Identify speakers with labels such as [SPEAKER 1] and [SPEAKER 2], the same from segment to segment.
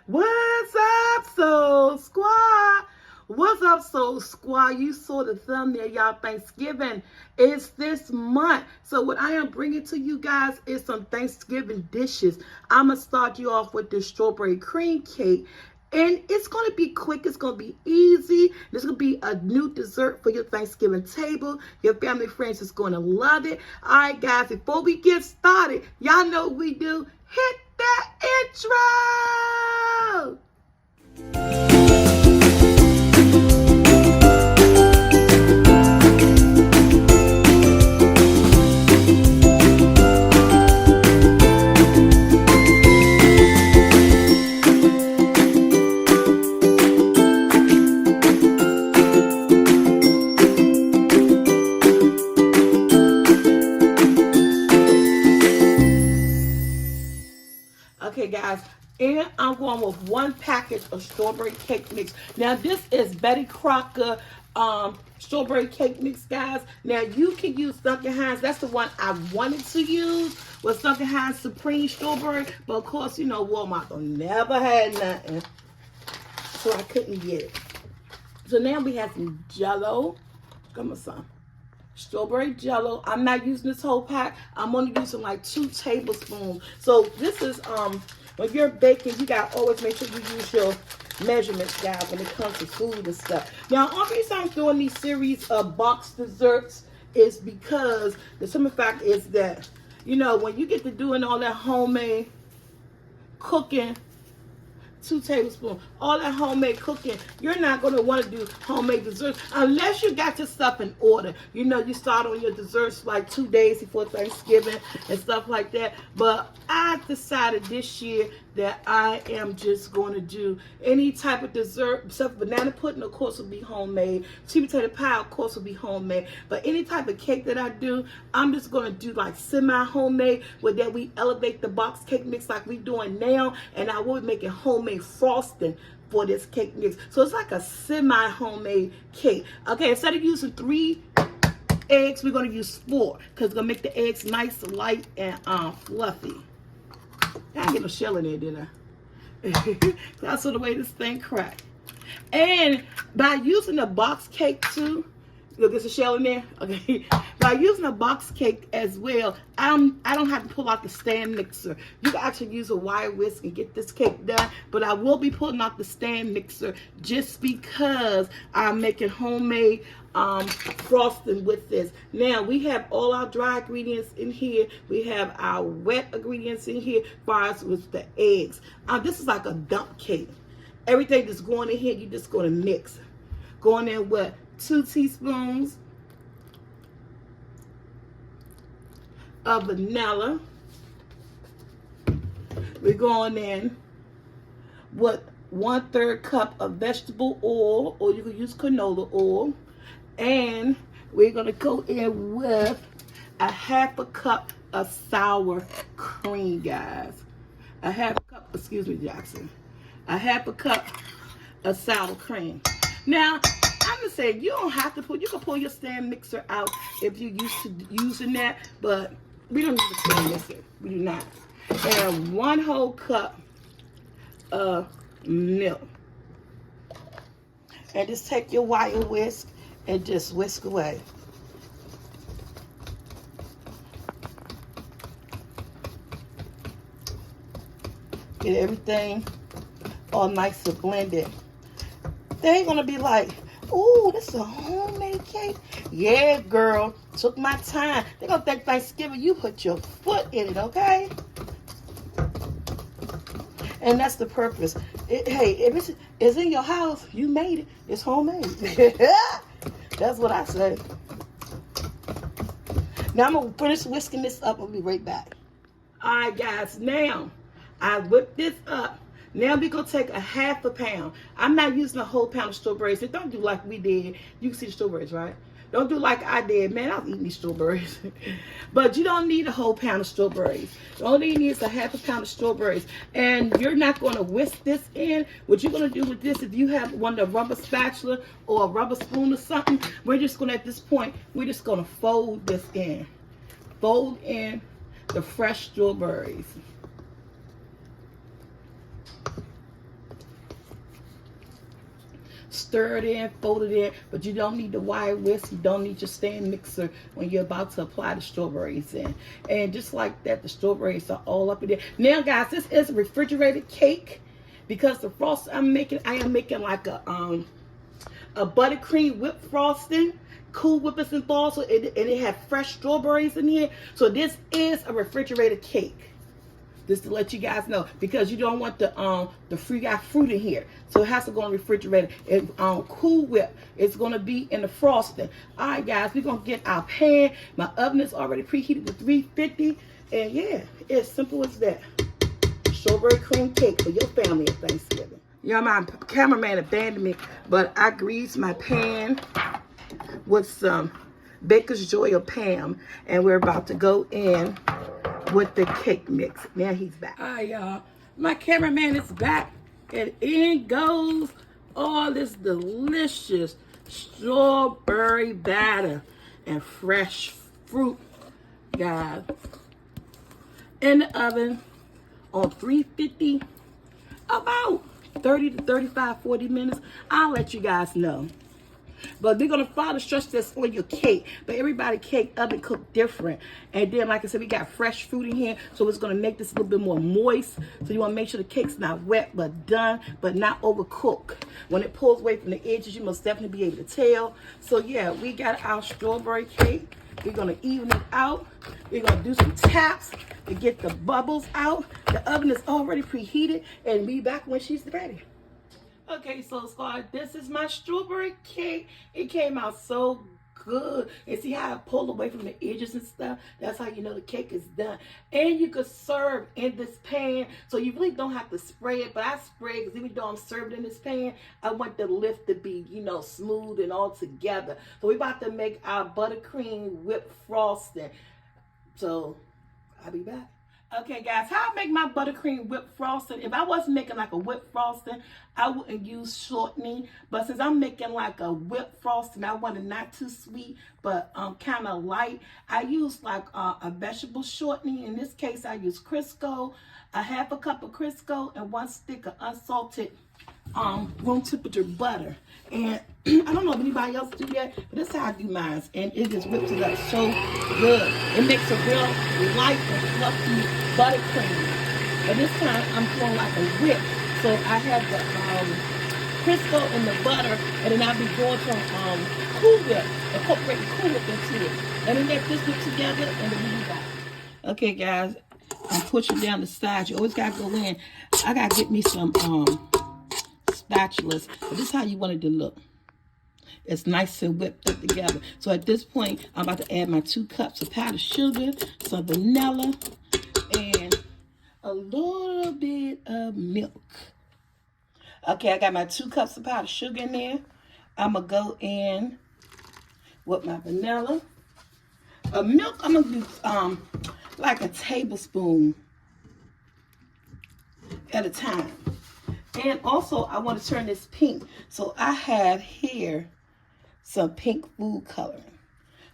[SPEAKER 1] What's up, Soul Squad? What's up, Soul Squad? You saw the thumbnail, y'all. Thanksgiving is this month. So what I am bringing to you guys is some Thanksgiving dishes. I'm going to start you off with this strawberry cream cake. And it's going to be quick. It's going to be easy. This is going to be a new dessert for your Thanksgiving table. Your family friends is going to love it. All right, guys, before we get started, y'all know what we do. Hit that intro. Okay, guys, and I'm going with 1 package of strawberry cake mix. Now, this is Betty Crocker strawberry cake mix, guys. Now, you can use Duncan Hines. That's the one I wanted to use, was Duncan Hines Supreme Strawberry. But, of course, you know, Walmart never had nothing, so I couldn't get it. So, now we have some Jell-O. Come on, son. Strawberry Jell-O. I'm not using this whole pack. I'm only using like 2 tablespoons. So this is when you're baking, you gotta always make sure you use your measurements, guys, when it comes to food and stuff. Now, all reason I'm doing these series of box desserts is because the simple fact is that, you know, when you get to doing all that homemade cooking, 2 tablespoons, all that homemade cooking, you're not going to want to do homemade desserts unless you got your stuff in order. You know, you start on your desserts like 2 days before Thanksgiving and stuff like that. But I decided this year that I am just going to do any type of dessert. Except banana pudding, of course, will be homemade. Sweet potato pie, of course, will be homemade. But any type of cake that I do, I'm just going to do like semi-homemade, where that we elevate the box cake mix like we doing now. And I will be making homemade frosting for this cake mix. So it's like a semi-homemade cake. Okay, instead of using 3 eggs, we're going to use 4, because it's going to make the eggs nice, light, and fluffy. I didn't get no shell in there, did I? That's the way this thing cracked. And by using a box cake too, look, there's a shell in there. Okay. By using a box cake as well, I don't have to pull out the stand mixer. You can actually use a wire whisk and get this cake done. But I will be pulling out the stand mixer just because I'm making homemade frosting with this. Now, we have all our dry ingredients in here. We have our wet ingredients in here, as far as with the eggs. This is like a dump cake. Everything that's going in here, you're just going to mix. Going in with 2 teaspoons of vanilla. We're going in with 1/3 cup of vegetable oil, or you can use canola oil. And we're going to go in with a 1/2 cup of sour cream, guys. A 1/2 cup, excuse me, Jackson. A 1/2 cup of sour cream. Now, I'm going to say, you don't have to you can pull your stand mixer out if you're used to using that, but we don't need the stand mixer. We do not. And 1 whole cup of milk. And just take your wire whisk and just whisk away. Get everything all nice and blended. They ain't gonna be like, ooh, this is a homemade cake. Yeah, girl, took my time. They're gonna think Thanksgiving you put your foot in it, okay? And that's the purpose. Hey, if it's in your house, you made it. It's homemade. That's what I say. Now I'm gonna finish whisking this up. I'll be right back. All right, guys. Now I whipped this up. Now we're going to take a 1/2 pound. I'm not using a whole pound of strawberries. So don't do like we did. You can see the strawberries, right? Don't do like I did. Man, I was eating these strawberries. But you don't need a whole pound of strawberries. All you need is a 1/2 pound of strawberries. And you're not going to whisk this in. What you're going to do with this, if you have one of the rubber spatula or a rubber spoon or something, we're just going to, at this point, we're just going to fold this in. Fold in the fresh strawberries. stir it in, fold it in, but you don't need the wire whisk. You don't need your stand mixer when you're about to apply the strawberries in. And just like that, the strawberries are all up in there. Now, guys, this is a refrigerated cake because the frost I am making like a buttercream whipped frosting. Cool Whippers and thaws, so it has fresh strawberries in here. So this is a refrigerated cake. Just to let you guys know, because you don't want the fruit in here, so it has to go in the refrigerator. And Cool Whip is going to be in the frosting. All right, guys, we're gonna get our pan. My oven is already preheated to 350, and yeah, it's simple as that. Strawberry cream cake for your family at Thanksgiving. Yeah, my cameraman abandoned me, but I greased my pan with some Baker's Joy or Pam, and we're about to go in with the cake mix. Now he's back. All right, y'all. My cameraman is back, and in goes all this delicious strawberry batter and fresh fruit, guys. In the oven on 350, about 30 to 35, 40 minutes. I'll let you guys know. But they're going to follow the instructions that's on your cake. But everybody cake oven cook different. And then, like I said, we got fresh fruit in here. So it's going to make this a little bit more moist. So you want to make sure the cake's not wet, but done, but not overcooked. When it pulls away from the edges, you must definitely be able to tell. So yeah, we got our strawberry cake. We're going to even it out. We're going to do some taps to get the bubbles out. The oven is already preheated. And be back when she's ready. Okay, so Squad, this is my strawberry cake. It came out so good. And see how I pulled away from the edges and stuff? That's how you know the cake is done. And you could serve in this pan, so you really don't have to spray it. But I spray it because even though I'm serving in this pan, I want the lift to be, you know, smooth and all together. So we're about to make our buttercream whipped frosting. So I'll be back. Okay, guys, how I make my buttercream whipped frosting. If I wasn't making like a whipped frosting, I wouldn't use shortening. But since I'm making like a whipped frosting, I want it not too sweet, but kind of light. I use like a vegetable shortening. In this case, I use Crisco, a half a cup of Crisco, and 1 stick of unsalted room temperature butter. And I don't know if anybody else do that, but this is how I do mine. And it just whips it up so good. It makes a real light and fluffy buttercream. And this time I'm doing like a whip. So I have the Crisco and the butter, and then I'll be going some Cool Whip, incorporating Cool Whip into it. And then let this whip together, and then we got. Okay, guys, I'm pushing down the sides. You always gotta go in. I gotta get me some spatulas. But this is how you want it to look. It's nice and whipped up together. So at this point, I'm about to add my 2 cups of powdered sugar, some vanilla, and a little bit of milk. Okay, I got my 2 cups of powdered sugar in there. I'm going to go in with my vanilla. Milk, I'm going to do like a tablespoon at a time. And also, I want to turn this pink. So I have here some pink food coloring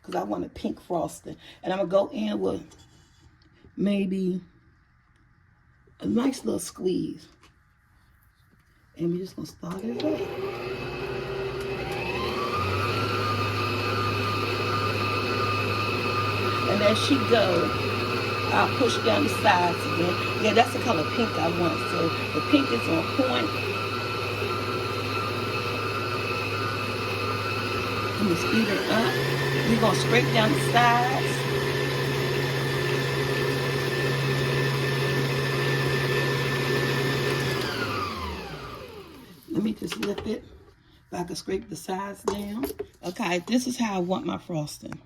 [SPEAKER 1] because I want a pink frosting. And I'm going to go in with maybe a nice little squeeze. And we're just going to start it up. And as she goes, I'll push down the sides again. Yeah, that's the color pink I want. So the pink is on point. I'm going to speed it up. We're going to scrape down the sides. Let me just lift it. If I can scrape the sides down. Okay, this is how I want my frosting.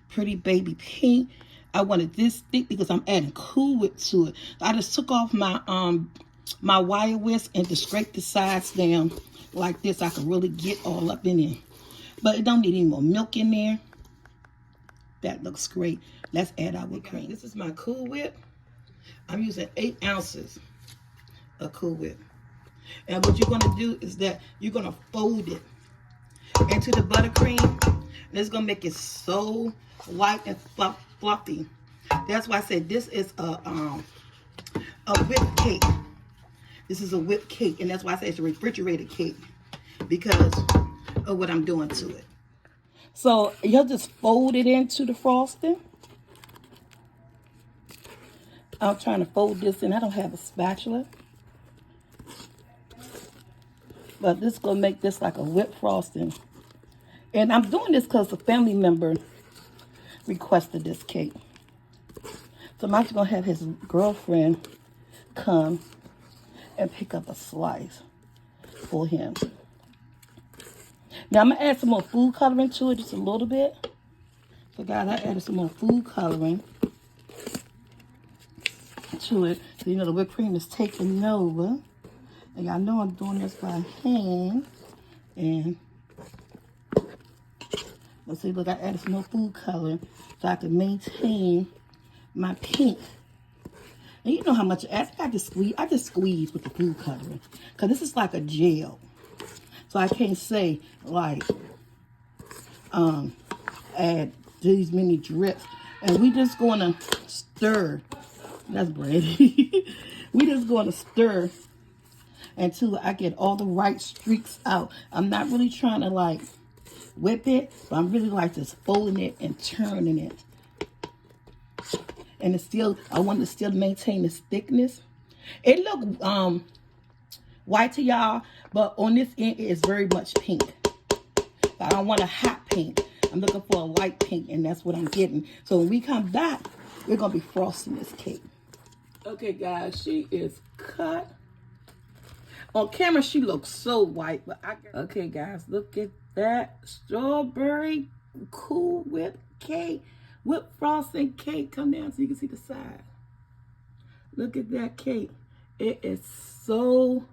[SPEAKER 1] Pretty baby pink. I want it this thick because I'm adding Cool Whip to it. I just took off my my wire whisk and to scrape the sides down like this. I can really get all up in there. But it don't need any more milk in there. That looks great. Let's add our whipped cream. This is my Cool Whip. I'm using 8 ounces of Cool Whip. And what you're going to do is that you're going to fold it into the buttercream. And it's going to make it so light and fluffy. That's why I said this is a whipped cake. This is a whipped cake. And that's why I say it's a refrigerated cake.
[SPEAKER 2] because of what I'm doing to it.
[SPEAKER 1] So you'll just fold it into the frosting. I'm trying to fold this in. I don't have a spatula. But this is going to make this like a whipped frosting. And I'm doing this because a family member requested this cake. So I'm actually going to have his girlfriend come and pick up a slice for him. Now I'm going to add some more food coloring to it, just a little bit. So guys, I added some more food coloring to it. So you know the whipped cream is taking over. And y'all know I'm doing this by hand. And let's see, look, I added some more food coloring so I can maintain my pink. And you know how much I just squeeze with the food coloring. Because this is like a gel. So I can't say like add these many drips. And we just gonna stir. That's bready. We just gonna stir until I get all the right streaks out. I'm not really trying to like whip it, but I'm really like just folding it and turning it. And it's still, I want to still maintain its thickness. It look white to y'all, but on this end it is very much pink. But I don't want a hot pink. I'm looking for a light pink, and that's what I'm getting. So when we come back, we're gonna be frosting this cake. Okay, guys, she is cut. On camera, she looks so white, but okay, guys, look at that strawberry cool whipped cake, whipped frosting cake. Come down so you can see the side. Look at that cake. It is so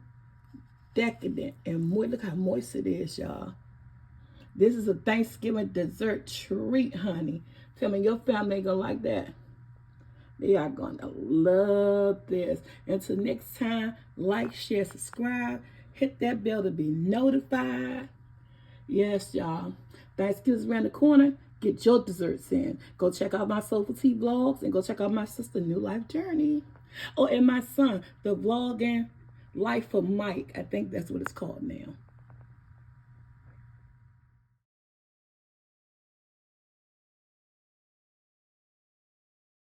[SPEAKER 1] decadent and moist. Look how moist it is, y'all. This is a Thanksgiving dessert treat, honey. Tell me your family ain't gonna like that. They are going to love this. Until next time, like, share, subscribe. Hit that bell to be notified. Yes, y'all. Thanksgiving's around the corner. Get your desserts in. Go check out my SoulfulT vlogs and go check out my sister New Life Journey. Oh, and my son, the vlogging Life of Mike. I think that's what it's called now.